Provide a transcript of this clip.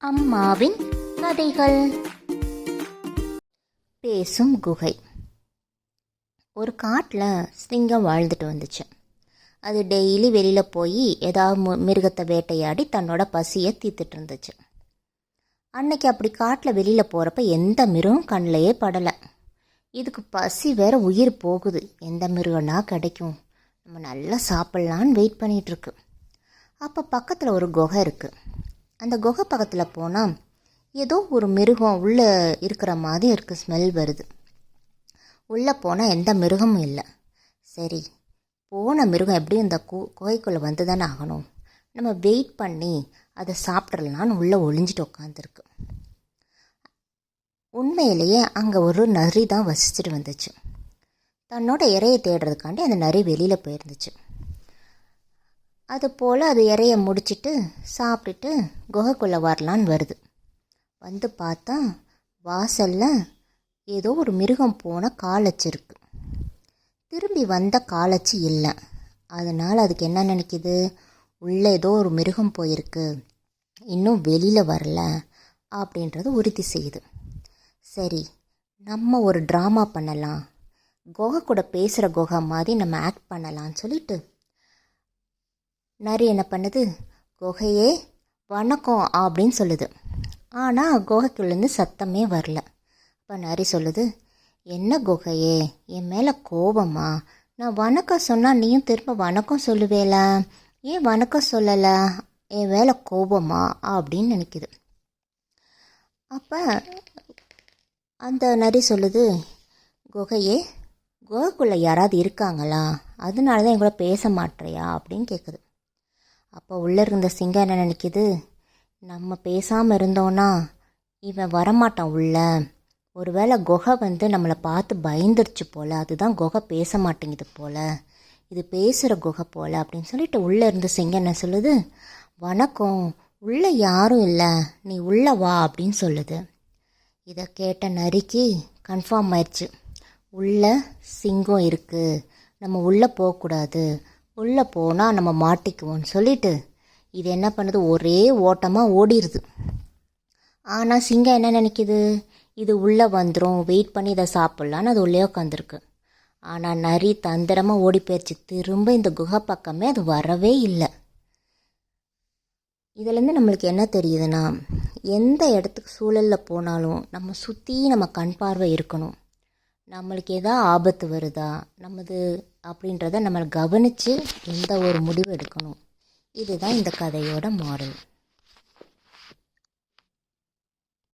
அம்மாவின் கதைகள். பேசும் குகை. ஒரு காட்டில் சிங்கம் வாழ்ந்துட்டு வந்துச்சு. அது டெய்லி வெளியில் போய் ஏதாவது மிருகத்தை வேட்டையாடி தன்னோட பசியை தீர்த்துட்டு இருந்துச்சு. அன்னைக்கு அப்படி காட்டில் வெளியில் போகிறப்ப எந்த மிருகம் கண்ணிலையே படலை. இதுக்கு பசி வேற உயிர் போகுது, எந்த மிருகம்னா கிடைக்கும், நம்ம நல்லா சாப்பிட்லான்னு வெயிட் பண்ணிகிட்ருக்கு. அப்போ பக்கத்தில் ஒரு குகை இருக்குது. அந்த குகை பக்கத்தில் போனால் ஏதோ ஒரு மிருகம் உள்ளே இருக்கிற மாதிரி இருக்குது, ஸ்மெல் வருது. உள்ளே போனால் எந்த மிருகமும் இல்லை. சரி, போன மிருகம் எப்படியும் இந்த குகைக்குள்ளே வந்து தானே ஆகணும், நம்ம வெயிட் பண்ணி அதை சாப்பிட்றலான்னு உள்ளே ஒளிஞ்சிட்டு உட்காந்துருக்கு. உண்மையிலேயே அங்கே ஒரு நரி தான் வசிச்சுட்டு வந்துச்சு. தன்னோட இறையை தேடுறதுக்காண்டி அந்த நரி வெளியில் போயிருந்துச்சு. அதுபோல் அது இறைய முடிச்சுட்டு சாப்பிட்டுட்டு குகைக்குள்ளே வரலான்னு வருது. வந்து பார்த்தா வாசலில் ஏதோ ஒரு மிருகம் போன காலச்சு இருக்குது. திரும்பி வந்த காலச்சு இல்லை. அதனால் அதுக்கு என்ன நினைக்கிது, உள்ளே ஏதோ ஒரு மிருகம் போயிருக்கு, இன்னும் வெளியில் வரல அப்படின்றது உறுதி செய்யுது. சரி, நம்ம ஒரு ட்ராமா பண்ணலாம், குகை கூட பேசுகிற குகை மாதிரி நம்ம ஆக்ட் பண்ணலான்னு சொல்லிட்டு நரி என்ன பண்ணுது, குகையே வணக்கம் அப்படின்னு சொல்லுது. ஆனால் குகைக்குள்ளேருந்து சத்தமே வரல. அப்போ நரி சொல்லுது, என்ன குகையே, என் மேலே கோபமா? நான் வணக்கம் சொன்னால் நீயும் திரும்ப வணக்கம் சொல்லுவேல, ஏன் வணக்கம் சொல்லலை, என் மேலே கோபமா அப்படின்னு நினைக்குது. அப்போ அந்த நரி சொல்லுது, குகையே, குகைக்குள்ளே யாராவது இருக்காங்களா, அதனால தான் என் கூட பேச மாட்டேறியா அப்படின்னு கேட்குது. அப்போ உள்ளே இருந்த சிங்கம் என்ன நினைக்கிது, நம்ம பேசாமல் இருந்தோன்னா இவன் வரமாட்டான் உள்ள, ஒருவேளை குகை வந்து நம்மளை பார்த்து பயந்துருச்சு போல், அதுதான் குகை பேச மாட்டேங்குது போல், இது பேசுகிற குகை போல் அப்படின்னு சொல்லிட்டு உள்ளே இருந்த சிங்கம் என்ன சொல்லுது, வணக்கம், உள்ளே யாரும் இல்லை, நீ உள்ளே வா அப்படின்னு சொல்லுது. இதை கேட்ட நரிக்கு கன்ஃபார்ம் ஆயிடுச்சு, உள்ளே சிங்கம் இருக்குது, நம்ம உள்ளே போகக்கூடாது, உள்ளே போனால் நம்ம மாட்டிக்குவோன்னு சொல்லிட்டு இது என்ன பண்ணுது, ஒரே ஓட்டமாக ஓடிடுது. ஆனால் சிங்கம் என்ன நினைக்கிது, இது உள்ளே வந்துடும், வெயிட் பண்ணி இதை சாப்பிட்லான்னு அது உள்ளே உட்காந்துருக்கு. ஆனால் நரி தந்திரமாக ஓடி போயிடுச்சு, திரும்ப இந்த குகை பக்கமே அது வரவே இல்லை. இதுலேருந்து நம்மளுக்கு என்ன தெரியுதுன்னா, எந்த இடத்துக்கு சூழலில் போனாலும் நம்ம சுற்றி நம்ம கண் பார்வை இருக்கணும். நம்மளுக்கு எதாவது ஆபத்து வருதா நம்மது அப்படின்றத நம்ம கவனித்து எந்த ஒரு முடிவு எடுக்கணும். இதுதான் இந்த கதையோட மாரல்.